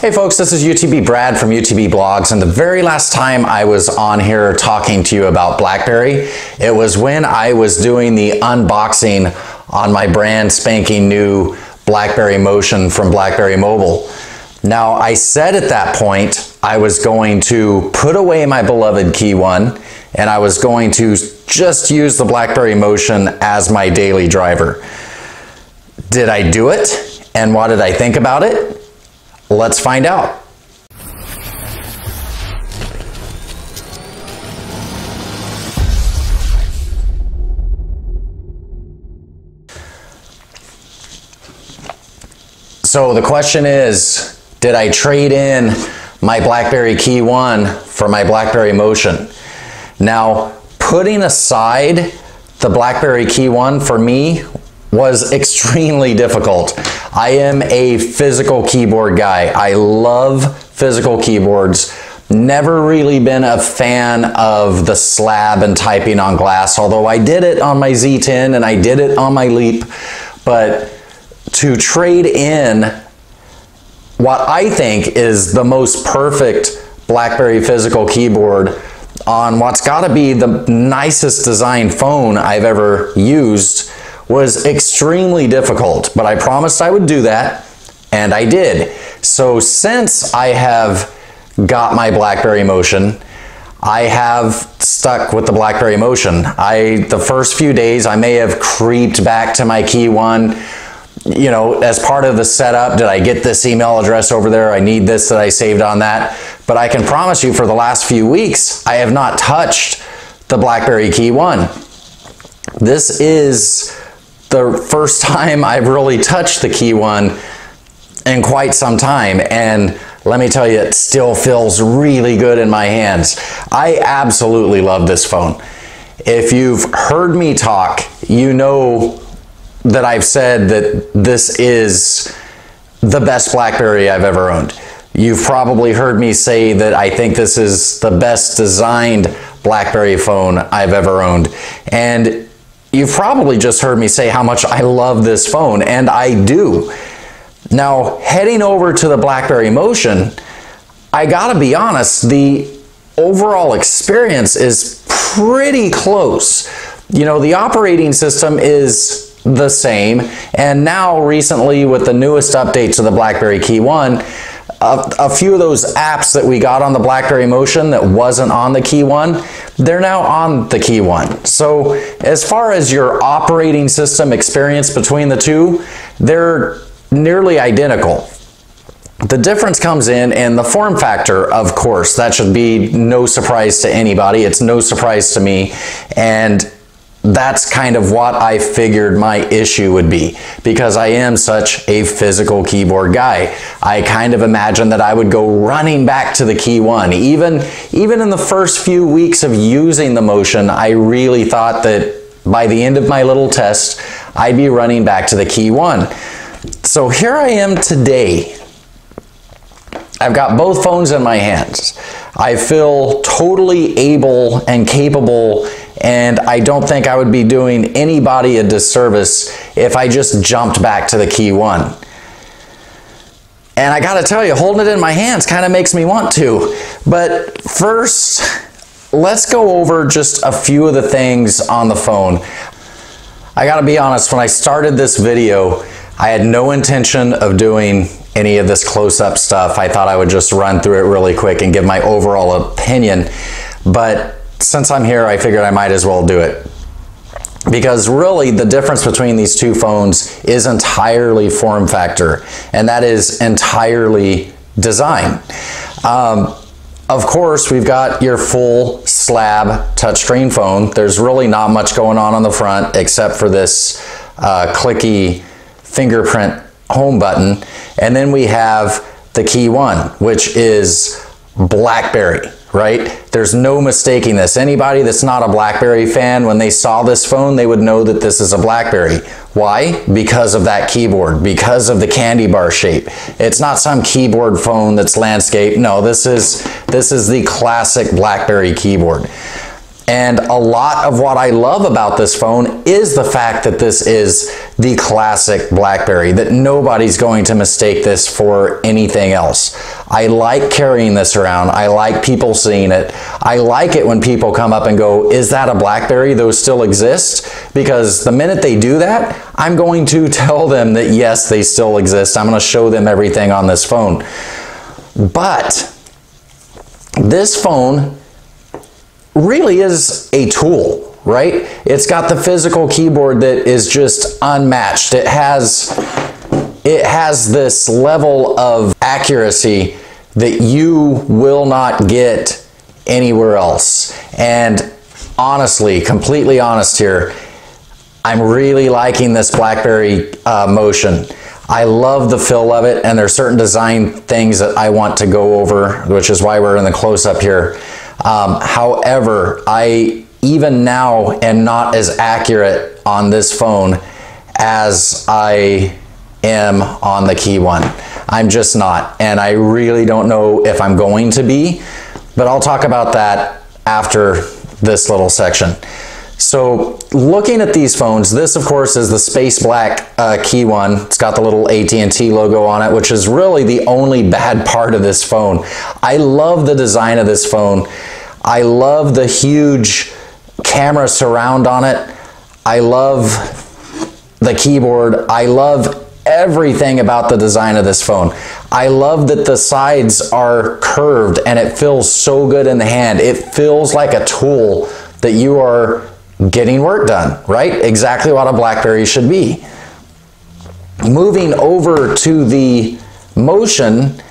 Hey folks, this is UTB Brad from UTB Blogs, and the very last time I was on here talking to you about BlackBerry, it was when I was doing the unboxing on my brand spanking new BlackBerry Motion from BlackBerry Mobile. Now, I said at that point I was going to put away my beloved KEYone and I was going to just use the BlackBerry Motion as my daily driver. Did I do it? And what did I think about it? Let's find out. So the question is, did I trade in my BlackBerry KEYone for my BlackBerry Motion? Now, putting aside the BlackBerry KEYone for me was extremely difficult. I am a physical keyboard guy. I love physical keyboards. Never really been a fan of the slab and typing on glass, although I did it on my Z10 and I did it on my Leap. But to trade in what I think is the most perfect BlackBerry physical keyboard on what's gotta be the nicest designed phone I've ever used was extremely difficult, but I promised I would do that, and I did. So since I have got my BlackBerry Motion, I have stuck with the BlackBerry Motion. The first few days, I may have creeped back to my KEYone, you know, as part of the setup. Did I get this email address over there? I need this that I saved on that. But I can promise you for the last few weeks, I have not touched the BlackBerry KEYone. This is the first time I've really touched the KEYone in quite some time, and let me tell you, it still feels really good in my hands. I absolutely love this phone. If you've heard me talk, you know that I've said that this is the best BlackBerry I've ever owned. You've probably heard me say that I think this is the best designed BlackBerry phone I've ever owned. And you've probably just heard me say how much I love this phone, and I do. Now, heading over to the BlackBerry Motion, I gotta be honest, the overall experience is pretty close. You know, the operating system is the same, and now recently with the newest update to the BlackBerry KEYone, a few of those apps that we got on the BlackBerry Motion that wasn't on the KEYone, they're now on the KEYone. So as far as your operating system experience between the two, they're nearly identical. The difference comes in the form factor, of course. That should be no surprise to anybody. It's no surprise to me. And that's kind of what I figured my issue would be, because I am such a physical keyboard guy. I kind of imagined that I would go running back to the KEYone. Even in the first few weeks of using the Motion, I really thought that by the end of my little test, I'd be running back to the KEYone. So here I am today. I've got both phones in my hands. I feel totally able and capable, and I don't think I would be doing anybody a disservice if I just jumped back to the KEYone. And I gotta tell you, holding it in my hands kind of makes me want to. But first, let's go over just a few of the things on the phone. I gotta be honest, when I started this video, I had no intention of doing any of this close-up stuff. I thought I would just run through it really quick and give my overall opinion. But since I'm here, I figured I might as well do it. Because really, the difference between these two phones is entirely form factor, and that is entirely design. Of course, we've got your full slab touchscreen phone. There's really not much going on the front except for this clicky fingerprint home button. And then we have the KEYone, which is BlackBerry, right? There's no mistaking this. Anybody that's not a BlackBerry fan, when they saw this phone, they would know that this is a BlackBerry. Why? Because of that keyboard, because of the candy bar shape. It's not some keyboard phone that's landscape. No, this is the classic BlackBerry keyboard. And a lot of what I love about this phone is the fact that this is the classic BlackBerry, that nobody's going to mistake this for anything else. I like carrying this around. I like people seeing it. I like it when people come up and go, is that a BlackBerry? Those still exist? Because the minute they do that, I'm going to tell them that yes, they still exist. I'm going to show them everything on this phone. But this phone really is a tool, right? It's got the physical keyboard that is just unmatched. It has this level of accuracy that you will not get anywhere else. And honestly, completely honest here, I'm really liking this BlackBerry Motion. I love the feel of it, and there's certain design things that I want to go over, which is why we're in the close-up here. However, I even now am not as accurate on this phone as I am on the KEYone. I'm just not, and I really don't know if I'm going to be, but I'll talk about that after this little section. So looking at these phones, this of course is the space black KEYone. It's got the little AT&T logo on it, which is really the only bad part of this phone. I love the design of this phone. I love the huge camera surround on it. I love the keyboard. I love everything about the design of this phone. I love that the sides are curved and it feels so good in the hand. It feels like a tool that you are getting work done, right? Exactly what a BlackBerry should be. Moving over to the Motion,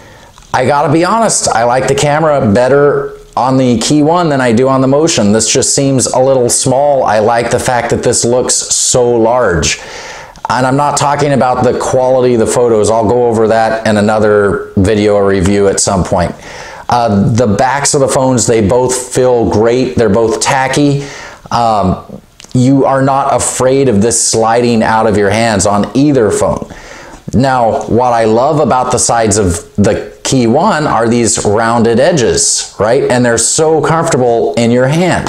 I gotta be honest, I like the camera better on the KEYone than I do on the Motion. This just seems a little small. I like the fact that this looks so large. And I'm not talking about the quality of the photos. I'll go over that in another video or review at some point. The backs of the phones, they both feel great. They're both tacky. You are not afraid of this sliding out of your hands on either phone. Now, what I love about the sides of the KEYone are these rounded edges, right? And they're so comfortable in your hand.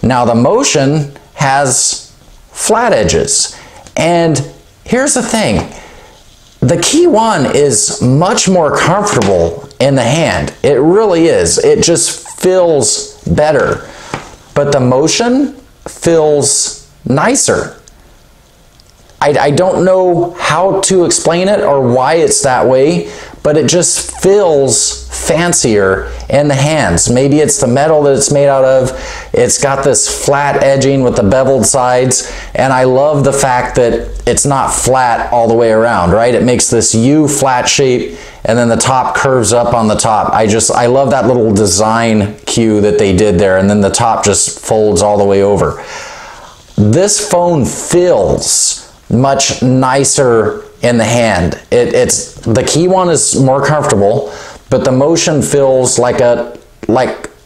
Now, the Motion has flat edges. And here's the thing. The KEYone is much more comfortable in the hand. It really is. It just feels better. But the Motion feels nicer. I don't know how to explain it or why it's that way, but it just feels fancier in the hands. Maybe it's the metal that it's made out of. It's got this flat edging with the beveled sides, and I love the fact that it's not flat all the way around, right? It makes this U flat shape, and then the top curves up on the top. I love that little design cue that they did there, and then the top just folds all the way over. This phone feels much nicer in the hand. The KEYone is more comfortable, but the Motion feels like a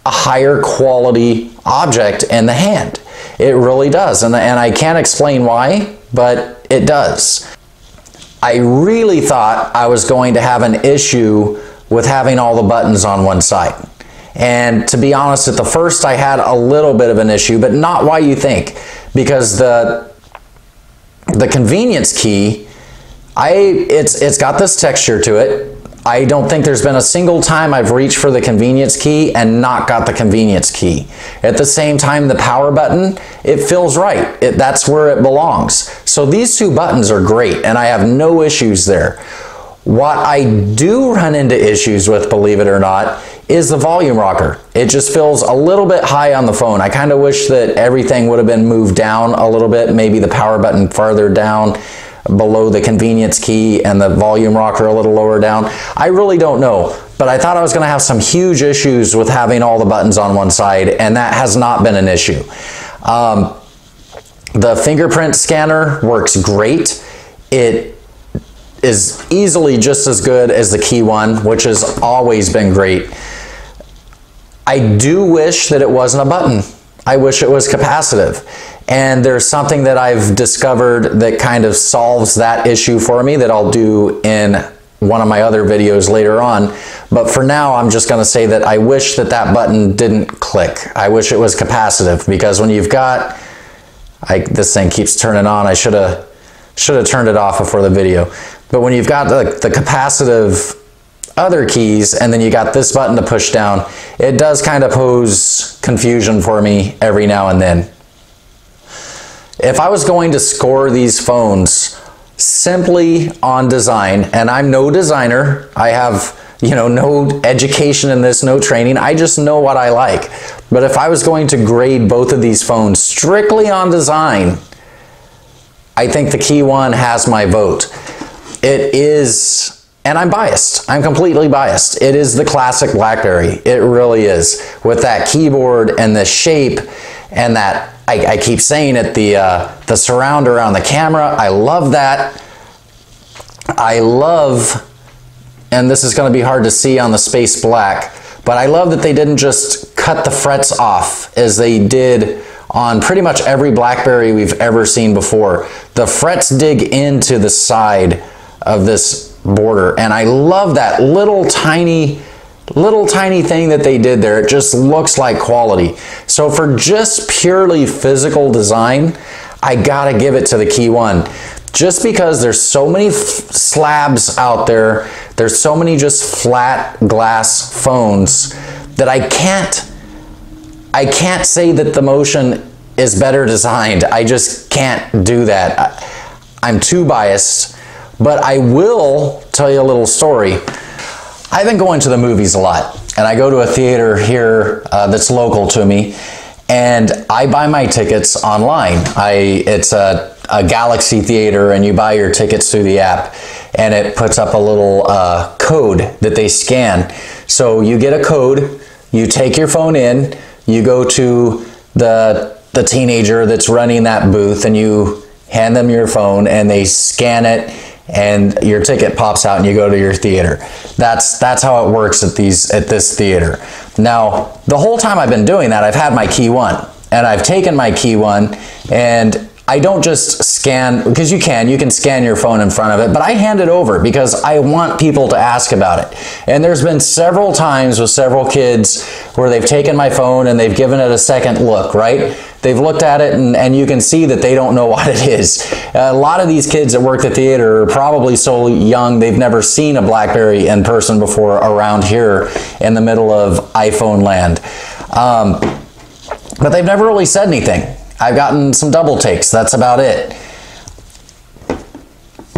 higher quality object in the hand. It really does, and I can't explain why, but it does. I really thought I was going to have an issue with having all the buttons on one side. And to be honest, at the first I had a little bit of an issue, but not why you think, because the convenience key, it's got this texture to it. I don't think there's been a single time I've reached for the convenience key and not got the convenience key. At the same time, the power button, it feels right. That's where it belongs. So these two buttons are great, and I have no issues there. What I do run into issues with, believe it or not, is the volume rocker. It just feels a little bit high on the phone. I kind of wish that everything would have been moved down a little bit, maybe the power button farther down below the convenience key and the volume rocker a little lower down. I really don't know, but I thought I was going to have some huge issues with having all the buttons on one side, and that has not been an issue. The fingerprint scanner works great. It is easily just as good as the KEYone, which has always been great. I do wish that it wasn't a button. I wish it was capacitive. And there's something that I've discovered that kind of solves that issue for me that I'll do in one of my other videos later on. But for now, I'm just going to say that I wish that that button didn't click. I wish it was capacitive, because when you've got, this thing keeps turning on. I should have Should have turned it off before the video. But when you've got the capacitive other keys and then you got this button to push down, it does kind of pose confusion for me every now and then. If I was going to score these phones simply on design, and I'm no designer, I have, you know, no education in this, no training, I just know what I like. But if I was going to grade both of these phones strictly on design, I think the KEYone has my vote. It is, and I'm biased, I'm completely biased. It is the classic BlackBerry, it really is. With that keyboard and the shape and that, I keep saying it, the surround around the camera, I love that. I love, and this is going to be hard to see on the space black, but I love that they didn't just cut the frets off as they did on pretty much every BlackBerry we've ever seen before. The frets dig into the side of this border, and I love that little tiny thing that they did there. It just looks like quality. So for just purely physical design, I gotta give it to the KEYone. Just because there's so many slabs out there, there's so many just flat glass phones that I can't say that the Motion is better designed. I just can't do that. I'm too biased, but I will tell you a little story. I've been going to the movies a lot, and I go to a theater here that's local to me, and I buy my tickets online. It's a Galaxy Theater, and you buy your tickets through the app, and it puts up a little code that they scan. So you get a code, you take your phone in, you go to the teenager that's running that booth, and you hand them your phone, and they scan it, and your ticket pops out and you go to your theater. That's how it works at this theater. Now, the whole time I've been doing that, I've had my KEYone, and I've taken my KEYone, and I don't just scan, because you can scan your phone in front of it, but I hand it over because I want people to ask about it. And there's been several times with several kids where they've taken my phone and they've given it a second look, right? They've looked at it and you can see that they don't know what it is. A lot of these kids that work the theater are probably so young they've never seen a BlackBerry in person before around here in the middle of iPhone land. But they've never really said anything. I've gotten some double takes, that's about it.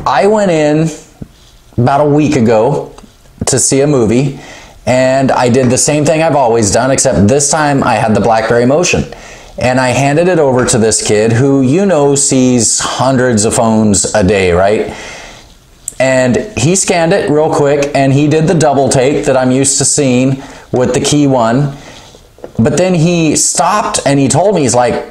I went in about a week ago to see a movie, and I did the same thing I've always done, except this time I had the BlackBerry Motion. And I handed it over to this kid who, you know, sees hundreds of phones a day, right? And he scanned it real quick, and he did the double take that I'm used to seeing with the KEYone. But then he stopped and he told me, he's like,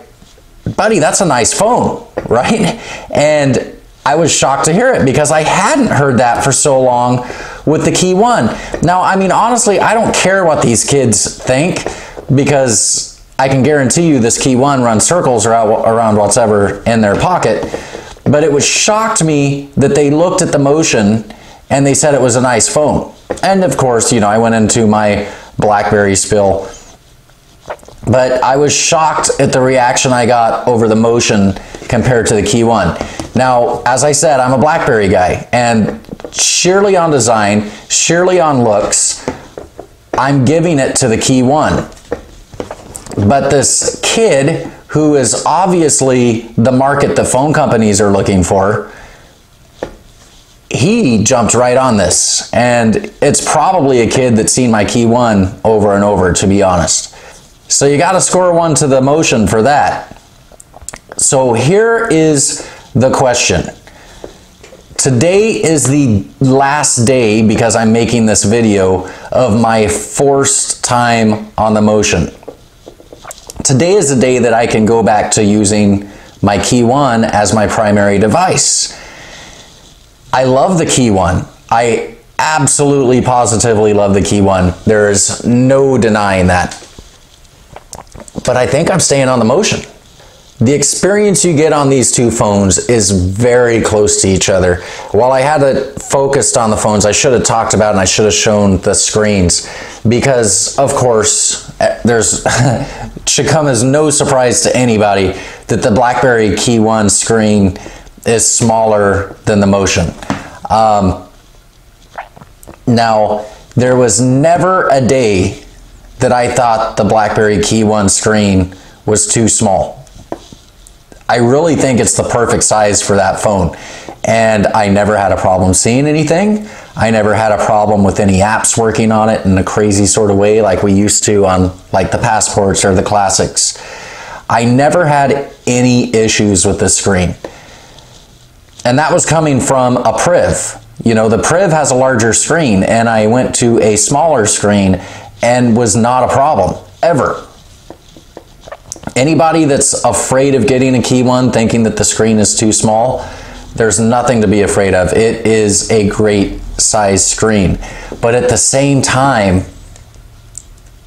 buddy, that's a nice phone, right? And I was shocked to hear it because I hadn't heard that for so long with the KEYone. Now, I mean, honestly, I don't care what these kids think, because I can guarantee you this KEYone runs circles around whatever in their pocket. But it was shocked me that they looked at the Motion and they said it was a nice phone. And of course, you know, I went into my BlackBerry spill. But I was shocked at the reaction I got over the Motion compared to the KEYone. Now, as I said, I'm a BlackBerry guy, and sheerly on design, sheerly on looks, I'm giving it to the KEYone. But this kid, who is obviously the market the phone companies are looking for, he jumped right on this. And it's probably a kid that's seen my KEYone over and over, to be honest. So you got to score one to the Motion for that. So here is the question. Today is the last day, because I'm making this video, of my first time on the Motion. Today is the day that I can go back to using my KEYone as my primary device. I love the KEYone. I absolutely, positively love the KEYone. There is no denying that. But I think I'm staying on the Motion. The experience you get on these two phones is very close to each other. While I had it focused on the phones, I should have talked about and I should have shown the screens, because of course should come as no surprise to anybody that the BlackBerry KEYone screen is smaller than the Motion. Now, there was never a day that I thought the BlackBerry KEYone screen was too small. I really think it's the perfect size for that phone. And I never had a problem seeing anything. I never had a problem with any apps working on it in a crazy sort of way like we used to on like the Passports or the Classics. I never had any issues with the screen. And that was coming from a Priv. You know, the Priv has a larger screen, and I went to a smaller screen and was not a problem, ever. Anybody that's afraid of getting a KEYone thinking that the screen is too small, there's nothing to be afraid of. It is a great size screen. But at the same time,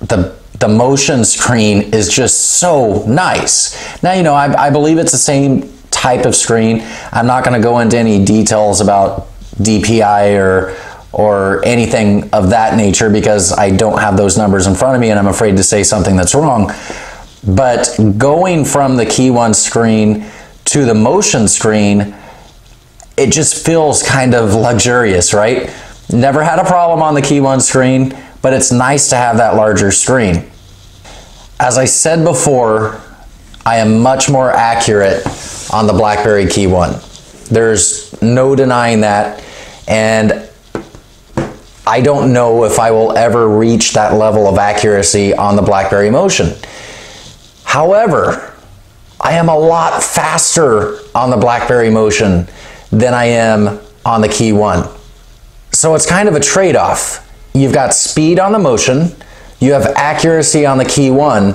the Motion screen is just so nice. Now, you know, I believe it's the same type of screen. I'm not going to go into any details about DPI or anything of that nature because I don't have those numbers in front of me and I'm afraid to say something that's wrong. But going from the KEYone screen to the Motion screen, it just feels kind of luxurious, right? Never had a problem on the KEYone screen, but it's nice to have that larger screen. As I said before, I am much more accurate on the BlackBerry KEYone. There's no denying that, and I don't know if I will ever reach that level of accuracy on the BlackBerry Motion. However, I am a lot faster on the BlackBerry Motion than I am on the KEYone. So it's kind of a trade-off. You've got speed on the Motion, you have accuracy on the KEYone.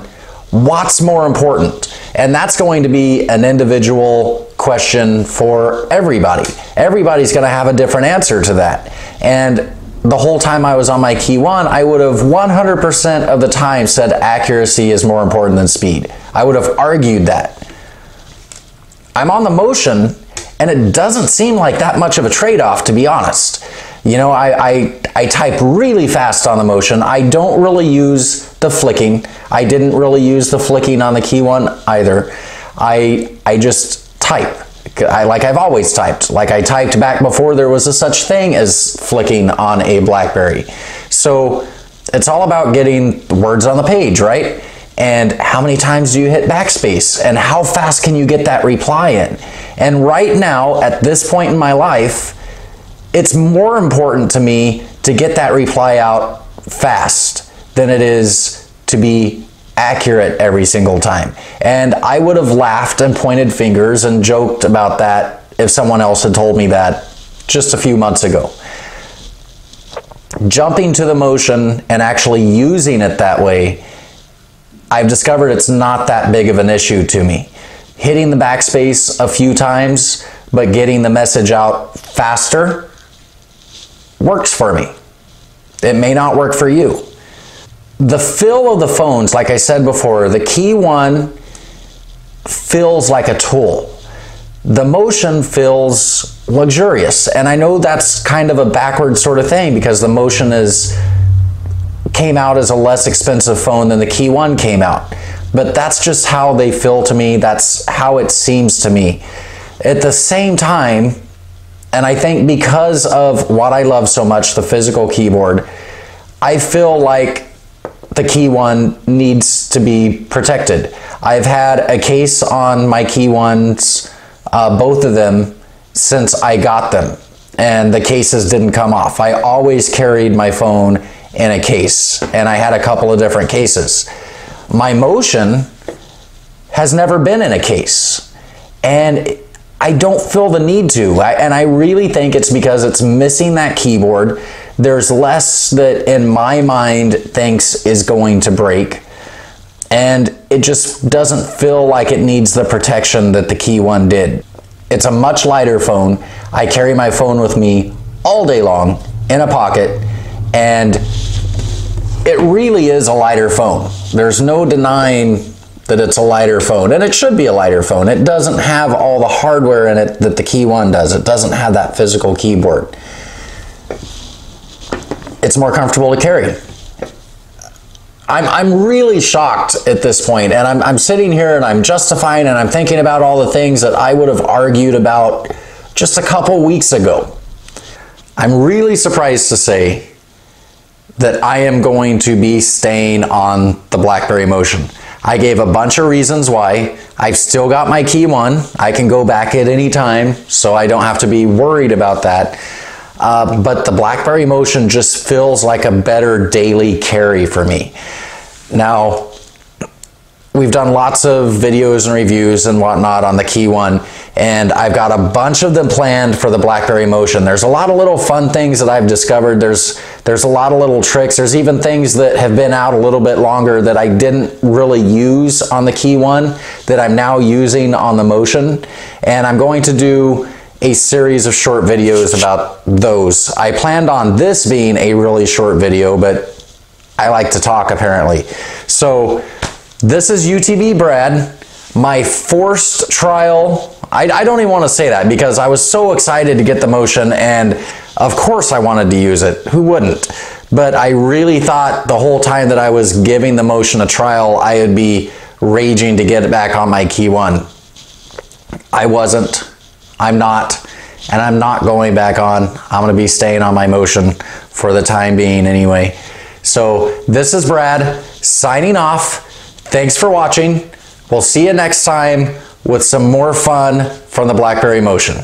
What's more important? And that's going to be an individual question for everybody. Everybody's going to have a different answer to that. And the whole time I was on my KEYone, I would have 100% of the time said accuracy is more important than speed. I would have argued that. I'm on the Motion, and it doesn't seem like that much of a trade-off, to be honest. You know, I type really fast on the Motion. I don't really use the flicking. I didn't really use the flicking on the KEYone either. I just type. Like I've always typed. Like I typed back before there was a such thing as flicking on a BlackBerry. So it's all about getting words on the page, right? And how many times do you hit backspace? And how fast can you get that reply in? And right now, at this point in my life, it's more important to me to get that reply out fast than it is to be accurate every single time. And I would have laughed and pointed fingers and joked about that if someone else had told me that just a few months ago. Jumping to the Motion and actually using it that way, I've discovered it's not that big of an issue to me. Hitting the backspace a few times, but getting the message out faster works for me. It may not work for you. The feel of the phones, like I said before, the KEYone feels like a tool. The Motion feels luxurious. And I know that's kind of a backward sort of thing because the Motion came out as a less expensive phone than the KEYone came out. But that's just how they feel to me. That's how it seems to me. At the same time, and I think because of what I love so much, the physical keyboard, I feel like the KEYone needs to be protected. I've had a case on my KEYones, both of them, since I got them, and the cases didn't come off. I always carried my phone in a case, and I had a couple of different cases. My Motion has never been in a case, and I don't feel the need to, and I really think it's because it's missing that keyboard. There's less that in my mind thinks is going to break, and it just doesn't feel like it needs the protection that the KEYone did. It's a much lighter phone. I carry my phone with me all day long in a pocket, and it really is a lighter phone. There's no denying that it's a lighter phone, and it should be a lighter phone. It doesn't have all the hardware in it that the KEYone does. It doesn't have that physical keyboard. It's more comfortable to carry. I'm really shocked at this point, and I'm sitting here and I'm justifying and I'm thinking about all the things that I would have argued about just a couple weeks ago. I'm really surprised to say that I am going to be staying on the BlackBerry Motion. I gave a bunch of reasons why. I've still got my KEYone. I can go back at any time, so I don't have to be worried about that. But the BlackBerry Motion just feels like a better daily carry for me. Now, we've done lots of videos and reviews and whatnot on the KEYone, and I've got a bunch of them planned for the BlackBerry Motion. There's a lot of little fun things that I've discovered. There's a lot of little tricks. There's even things that have been out a little bit longer that I didn't really use on the KEYone that I'm now using on the Motion, and I'm going to do a series of short videos about those. I planned on this being a really short video, but I like to talk apparently. So this is UTB Brad, my forced trial. I don't even want to say that because I was so excited to get the Motion, and of course I wanted to use it. Who wouldn't? But I really thought the whole time that I was giving the Motion a trial, I would be raging to get it back on my KEYone. I wasn't. I'm not, and I'm not going back on. I'm going to be staying on my Motion for the time being anyway. So this is Brad signing off. Thanks for watching. We'll see you next time with some more fun from the BlackBerry Motion.